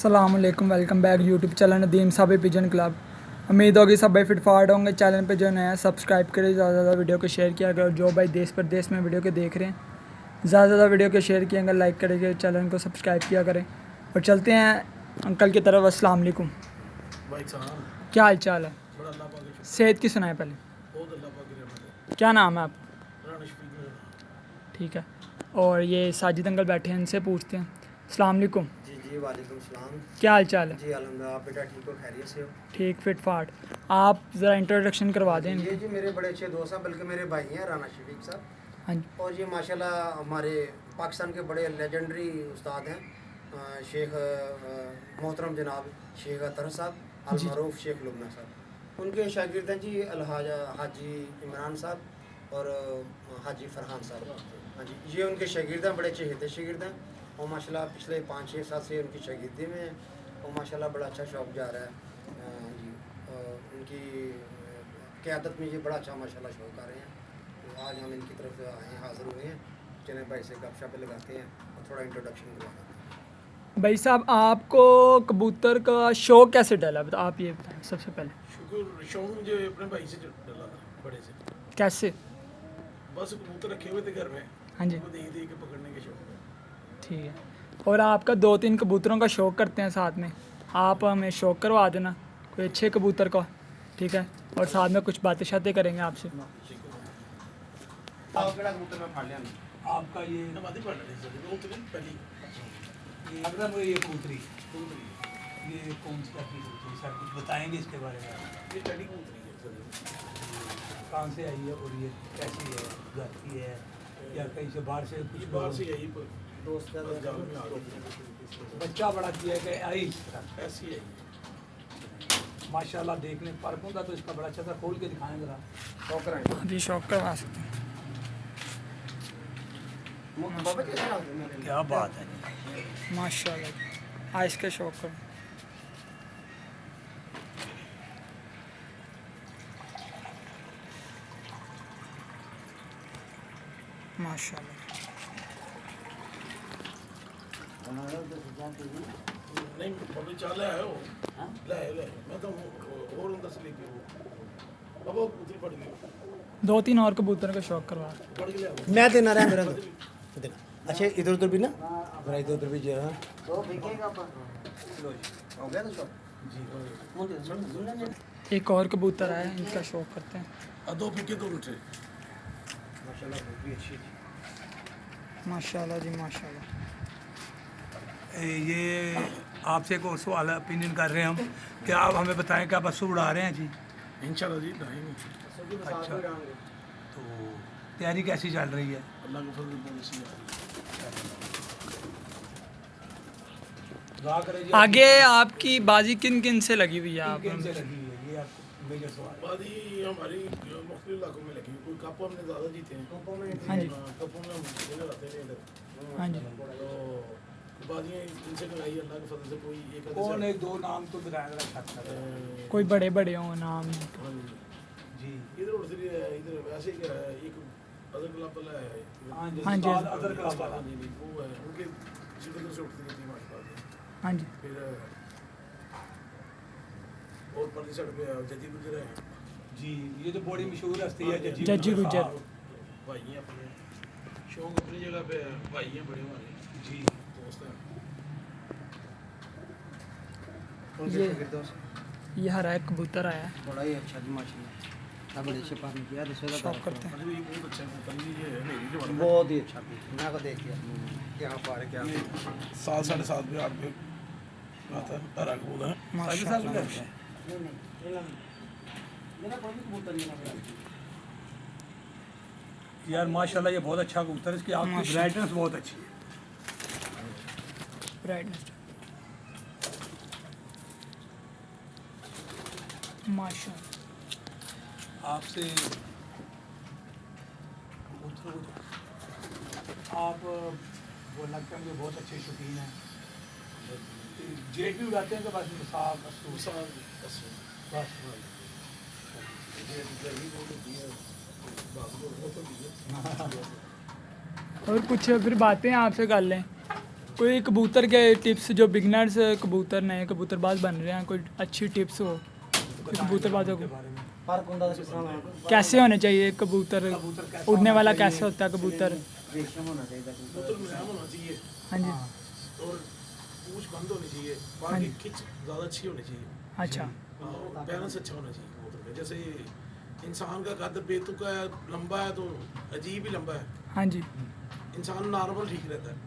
अस्सलामुअलैकुम, welcome back YouTube channel Nadeem Sabe pigeon club. उम्मीद होगी सब भाई फिटफाट होंगे। चैनल पे जो नया सब्सक्राइब करें, ज़्यादा से ज़्यादा वीडियो को शेयर किया करो। जो भाई देश प्रदेश में वीडियो को देख रहे हैं, ज़्यादा से ज़्यादा वीडियो को शेयर किया करें, लाइक करेंगे, चैनल को सब्सक्राइब किया करें। और चलते हैं अंकल की तरफ। अस्सलाम वालेकुम भाई साहब, क्या हाल चाल है? बड़ा अल्लाह पाक की शुक्र, सेहत की सुनाए पहले। बहुत अल्लाह पाक की रहमत है। क्या नाम है आप? राना शफीक मेरा नाम। ठीक है। और ये साजिद अंकल बैठे हैं, इनसे पूछते हैं। अस्सलाम वालेकुम, जी जी वालेकुम सलाम। क्या हाल चाल है? जी अल्हम्दुलिल्लाह, आप बेटा ठीक हो, खैरियत से हो? ठीक फिट फाट। आप ज़रा इंट्रोडक्शन करवा दें ये इनकी। जी मेरे बड़े अच्छे दोस्त हैं, बल्कि मेरे भाई हैं, राना शफीक साहब। हाँ जी। और ये माशाल्लाह हमारे पाकिस्तान के बड़े लेजेंडरी उस्ताद हैं, शेख मोहतरम जनाब शेख अतर साहब जी। अलमरूफ शेख लुबना साहब। उनके शागिर्द हैं जी अलहाजा हाजी इमरान साहब और हाजी फरहान साहब। हाँ जी, ये उनके शागिर्द हैं, बड़े अच्छे हित शागिर्द हैं। और माशाल्लाह पिछले 5-6 साल से उनकी शागिर्दी में हैं और माशाल्लाह बड़ा अच्छा शौक जा रहा है जी। उनकी क़यादत में ये बड़ा अच्छा माशाल्लाह शौक आ रहे हैं। तो आज हम इनकी तरफ आए हैं, हाज़िर हुए हैं। चले भाई से गपशप लगाते हैं और थोड़ा इंट्रोडक्शन करवाते हैं। भाई साहब, आपको कबूतर का शौक कैसे डला? आप ये बताएं सबसे पहले। शुक्र शौक मुझे अपने भाई से डला था, बड़े से। कैसे? बस कबूतर रखे हुए थे घर में, हाँ जी। वो देख देख के पकड़ने के शौक है। ठीक है। और आपका 2-3 कबूतरों का शौक करते हैं साथ में, आप हमें शौक करवा देना कोई अच्छे कबूतर का, ठीक है? और साथ में कुछ बातें शातें करेंगे आपसे। आपका ये नमाज़ी पढ़ रहे थे, वो उतरी पहली। ये अगर मुझे ये कबूतरी ये कौन सी आपकी कबूतरी, सर कुछ बताएंगे इसके बारे में? ये टडी कबूतरी है सर। कहाँ से आई है और ये कैसी है, जाती है या कहीं से बाहर से कुछ ये बाहर लोग- से यही पर दोस्त बस जाल में आ गई। बच्चा बड़ा किया है कि आई इस तरह? ऐसी है ये। माशाल्लाह, देखने पर का तो इसका बड़ा अच्छा था। खोल के दिखाएं जरा। शौक रहें। अभी शौक करवा सकते हैं। बाबा कैसे नाम है? क्या बात है। माशाल्लाह, आज के शौक कर। माशाल्लाह। नहीं बाबा चाल है वो, ले मैं तो और अंदर से लेके वो बाबा वो कबूतरी पड़ गई, 2-3 और कबूतर का शौक करवा। पड़ के ले आओ। मैं देना रहा मेरा देना। अच्छा इधर उधर भी ना, जरा इधर उधर भी जरा तो हो गया तो शौक। एक और कबूतर आया है, इनका शौक करते हैं। दो फीके दो उल्टे। माशाल्लाह बहुत भी अच्छी थी। माशाल्लाह जी माशाल्लाह। ये आपसे एक और सवाल ओपिनियन कर रहे हैं हम कि आप हमें बताएं कि आप असू उड़ा रहे हैं जी? इंशाल्लाह जी नहीं, अच्छा, तो तैयारी कैसी चल रही है? अल्लाह के फजल बहुत अच्छी है। दुआ करें जी। आगे आपकी बाजी किन किन से लगी हुई है? आप किन से लगी हुई है, ये आपको मेजर सवाल है। बादी हमारी मुख्तलिफ इलाकों में लगी, कोई कप हमने ज़्यादा जीते हैं। हाँ जी। कपों में हम खेले रहते हैं इधर। हाँ जी। तो बादियाँ इनसे लगाई अल्लाह के फजल से। कोई एक आधे कौन से- एक दो नाम तो बताया जरा छत का। कोई बड़े बड़े हों नाम। हाँ जी। जी इधर उड़ रही है, इधर वैसे ही है, एक अदर क्लब वाला है इधर। हाँ जी, हाँ जी। उस्ताद अदर क्लब वाला। हाँ जी, जी, वो है उनके सिकंदर से उठती रहती है माशाल्लाह। हाँ जी। फिर और परली साइड पे जजी गुजर है। जी, ये तो बड़ी मशहूर हस्ती है जज्जी जज्जी गुज्जर। भाई हैं अपने, शौक अपनी जगह पे है, भाई हैं बड़े हमारे, जी। दोस्त हैं। ये हरा एक कबूतर आया है, बड़ा ही अच्छा जी माशाल्लाह, बड़े अच्छे पानी किया दूसरे शौक करते हैं। अरे ये बहुत अच्छा है, कल ये है मेरी जो वाला बहुत ही अच्छा पीस मैं को देख लिया क्या पार क्या ये 7 साढ़े 7 पे 8 पे आता है, हरा कबूतर है। साजिद साहब भी करते हैं। मेरा कोई भी कबूतर नहीं है। यार माशाल्लाह, ये बहुत अच्छा कबूतर है, इसकी आपकी माशाल्लाह। ब्राइटनेस बहुत अच्छी है। ब्राइटनेस माशाल्लाह। आपसे कबूतरों को आप वो लगता है मुझे बहुत अच्छे शौकीन हैं। जेट भी उड़ाते हैं कि बस साफ असूल बस बस? ये गर्मी बहुत होती है, बात बहुत होती है। और कुछ फिर बातें आपसे कर लें। कोई कबूतर के टिप्स जो बिगनर्स कबूतर नए कबूतरबाज बन रहे हैं, कोई अच्छी टिप्स हो कोई कबूतरबाजों को? फर्क होता है किस तरह कैसे होने चाहिए कबूतर, उड़ने वाला कैसे होता है कबूतर? रेशम होना चाहिए कबूतर मुलायम होना चाहिए हाँ जी। और पूंछ बंद होनी चाहिए, बाहर की खिंच ज़्यादा अच्छी होनी चाहिए, अच्छा और बैलेंस अच्छा होना चाहिए कबूतर का। जैसे इंसान का कद बेतुका है, लंबा है तो अजीब ही लंबा है, हाँ जी इंसान नॉर्मल ठीक रहता है।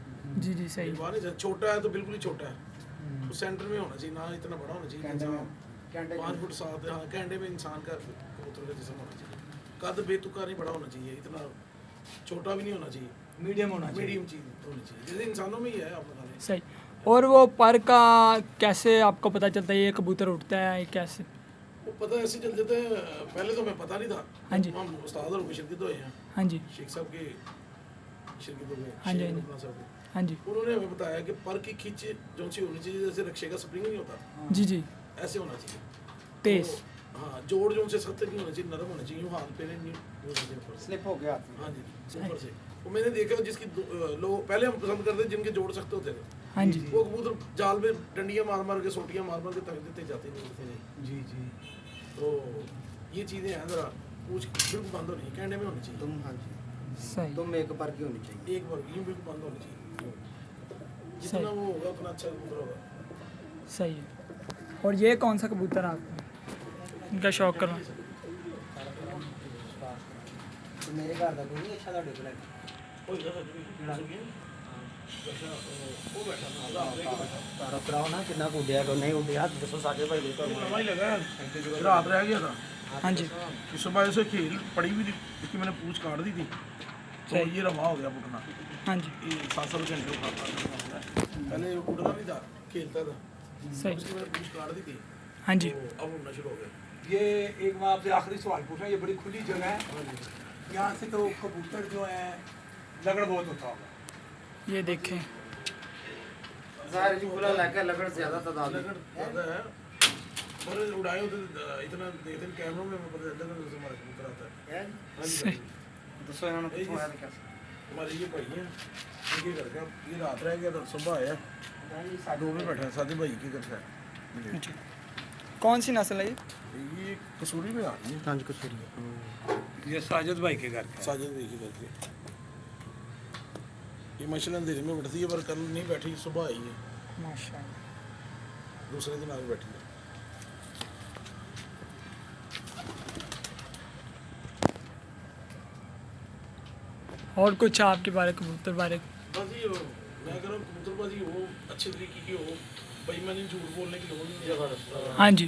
जी जी सही। बाहर नहीं जाता, छोटा है तो बिल्कुल ही छोटा है, तो सेंटर में होना चाहिए, ना इतना बड़ा होना चाहिए। इंसान 5 फुट 7, हाँ कैंडे में इंसान का कबूतर का जिस्म होना चाहिए। कद बेतुका नहीं बड़ा होना चाहिए, इतना छोटा भी नहीं होना चाहिए, मीडियम होना चाहिए। मीडियम चीज होनी चाहिए, जैसे इंसानों में ही है आप बता रहे हैं। सही। और वो पर का कैसे आपको पता चलता है ये कबूतर उठता है ये कैसे? वो पता ऐसे चल जाता है, पहले तो मैं पता नहीं था। हाँ जी। हम उस्ताद और शिरकत हुए हैं, हाँ जी शेख साहब के शिरकत हुए, हाँ जी, शेख हाँ जी। रमना साहब के। हाँ जी उन्होंने हमें बताया कि पर की खिंच जो सी होनी चाहिए, जैसे रक्षे का स्प्रिंग नहीं होता जी जी ऐसे होना चाहिए, तेज। तो, हाँ जोड़ जो से सख्त नहीं होना चाहिए, नरम होना चाहिए, यूँ हाथ पे नहीं होना चाहिए ऊपर से। स्लिप हो गया हाँ जी ऊपर से। वो मैंने देखा जिसकी लोग पहले हम पसंद करते जिनके जोड़ सख्त होते थे, हाँ जी वो कबूतर जाल में डंडियां मार मार के सोटियां मार मार के तक देते जाते नहीं उड़ते नहीं। जी जी। तो ये चीज़ें हैं, ज़रा पूछ बिल्कुल बंद होनी चाहिए, कैंडे में होनी चाहिए, तुम हाँ जी सही तुम एक पर की होनी चाहिए। एक बार यूँ बिल्कुल बंद होनी चाहिए। जितना सही। वो होगा उतना अच्छा कबूतर होगा। सही है। और ये कौन सा कबूतर आपको इनका शौक करना? तो मेरे घर का कोई नहीं अच्छा ਤੁਹਾਡੇ ਕੋਲ ਉਹ ਜਿਹੜਾ ਸੱਜਣੀ ਅੱਛਾ ਉਹ ਬੈਠਾ ਨਾ ਰਾਤ ਰਹਿ ਕੇ ਬੈਠਾ ਤਾਰਾ ਕਰਾਓ ਨਾ ਕਿੰਨਾ ਕੁ ਉੱਡਿਆ ਕਿ ਨਹੀਂ ਉੱਡਿਆ ਦੱਸੋ ਸਾਡੇ ਭਾਈ ਦੇ नवा ही लगा है, रात रह गया था। हाँ जी कि सुबह से खेल पड़ी हुई थी, इसकी मैंने पूछ काट दी थी, तो ये रवा हो गया उठना। हाँ जी ये 7-7 घंटे उठाता था, पहले उठना नहीं था, खेलता था, सही। उसकी मैंने पूछ काट दी थी, हाँ जी तो अब उड़ना शुरू हो गया। ये एक मैं आपसे आखिरी सवाल पूछ रहा हूँ, ये बड़ी खुली जगह है, हाँ जी। यहाँ से तो कबूतर जो है लगड़ बहुत होता होगा। ये देखें ज़ाहिर जी खुला लगा लगड़ ज़्यादा तादाद लगन ज़्यादा है, और उड़ाए होते इतना देखते कैमरों में पता चलता था जैसे हमारा कबूतर आता है। है हाँ जी, सही। ਦੱਸੋ ਇਹਨਾਂ ਨੂੰ ਕਿੱਥੋਂ ਆਇਆ ਤੇ ਕਿਆ हमारे ये भाई हैं, इनके घर का ये रात रह गया था, सुबह आया दो में बैठा है, साथी भाई के घर से है। अच्छा कौन सी नस्ल है ये? ये कसूरी में आ रही है, ਪੰਜ ਕਸੂਰੀ ये साजिद भाई के घर का है। साजिद भाई के घर के। ये माशाल्लाह अंधेरे में बैठती है, पर कल नहीं बैठी, सुबह आई है, माशाल्लाह। दूसरे दिन आगे बैठी है। और कुछ आपके बारे कबूतर बारे? बस ये मैं कह रहा हूँ कबूतरबाजी हो, अच्छे तरीके की हो, बेईमानी झूठ बोलने की लोग नहीं। हाँ जी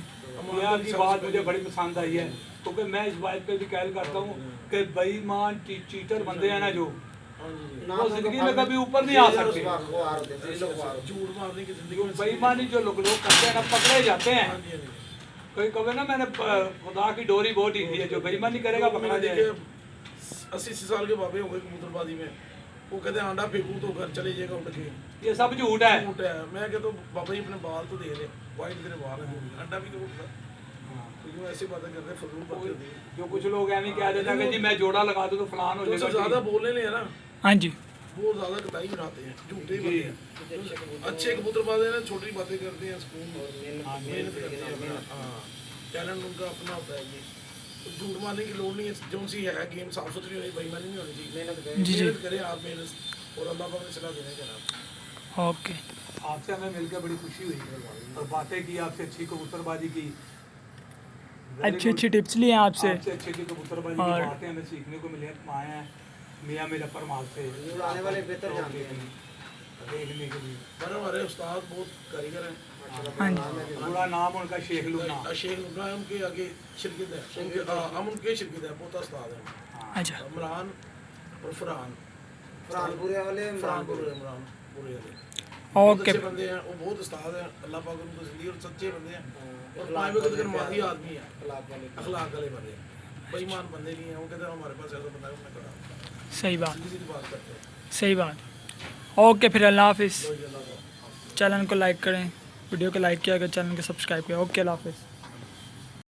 यहाँ की बात मुझे बड़ी पसंद आई है, क्योंकि मैं इस बात पे भी कहल करता हूँ कि बेईमान चीटर बंदे हैं ना जो, वो जिंदगी में कभी ऊपर नहीं आ सकते। झूठ मारने की जिंदगी में बेईमानी जो लोग करते हैं ना पकड़े जाते हैं। हाँ जी, हाँ जी। कोई कहे ना मैंने खुदा की डोरी बहुत ढीली है, जो बेईमानी करेगा पकड़ा जाएगा। 80 साल के बाबे हो गए कबूतरबाजी में, वो कहते हैं अंडा फेंकूं तो घर चले जाएगा उठ के। ये सब झूठ है। झूठ है। मैं कहता हूँ बाबा जी अपने बाल तो दे ले, वाइट तेरे बाल है, अंडा भी तो उठता। तो यूँ ऐसी बातें कर रहे हैं, फजूल बातें होती हैं। जो कुछ लोग ऐਵੇਂ कह देते हैं कि जी मैं जोड़ा लगा दूं तो फलान हो जो जाएगा। ज़्यादा बोलने ले ना, हाँ जी वो ज़्यादा कताई बनाते हैं, झूठे ही बनते हैं। अच्छे कबूतरबाज हैं ना, छोटी बातें करते हैं, सुकून मेहनत करते हैं अपना, हाँ टैलेंट उनका अपना होता है। ये तो झूठ मारने की लोड़ नहीं है, जो सी है गेम साफ सुथरी होनी, बेईमानी नहीं होनी चाहिए। जी जी मेहनत करें आप, मेहनत और अल्लाह पाक ने सलाह देने का। ओके आपसे हमें मिलकर बड़ी खुशी हुई और बातें की आपसे, अच्छी कबूतरबाजी की, अच्छी अच्छी टिप्स लिए हैं आपसे। आपसे अच्छी अच्छी कबूतरबाजी की और- बातें हमें सीखने को मिली हैं। हम आए हैं मियाँ मेरा फरमाल से आने वाले बेहतर जानते हैं। देखने के लिए। पर हमारे उस्ताद बहुत कारीगर हैं। हाँ जी पूरा नाम उनका शेख लुबना। शेख लुबना है, उनके आगे शिरकत है, हम उनके शिरकत है, पोता उस्ताद है अच्छा इमरान और फरहान, फरहानपुरे वाले फरहानपुर इमरान पूरे वाले बहुत ओके अच्छे बंदे हैं, वो बहुत उस्ताद हैं, अल्लाह पाक उनको जिंदगी और सच्चे बंदे हैं, और पाँच वक्त अगर मादी आदमी है, अखलाक वाले बंदे हैं, बेईमान बंदे नहीं हैं। वो कहते हैं हमारे पास ऐसा बंदा है, हमने करा सही बात सीधी सीधी बात करते हैं। सही बात। ओके फिर अल्लाह हाफिज़। कोई अल्लाह का चैनल को लाइक करें, वीडियो को लाइक किया अगर चैनल को सब्सक्राइब किया। ओके अल्लाह हाफिज़।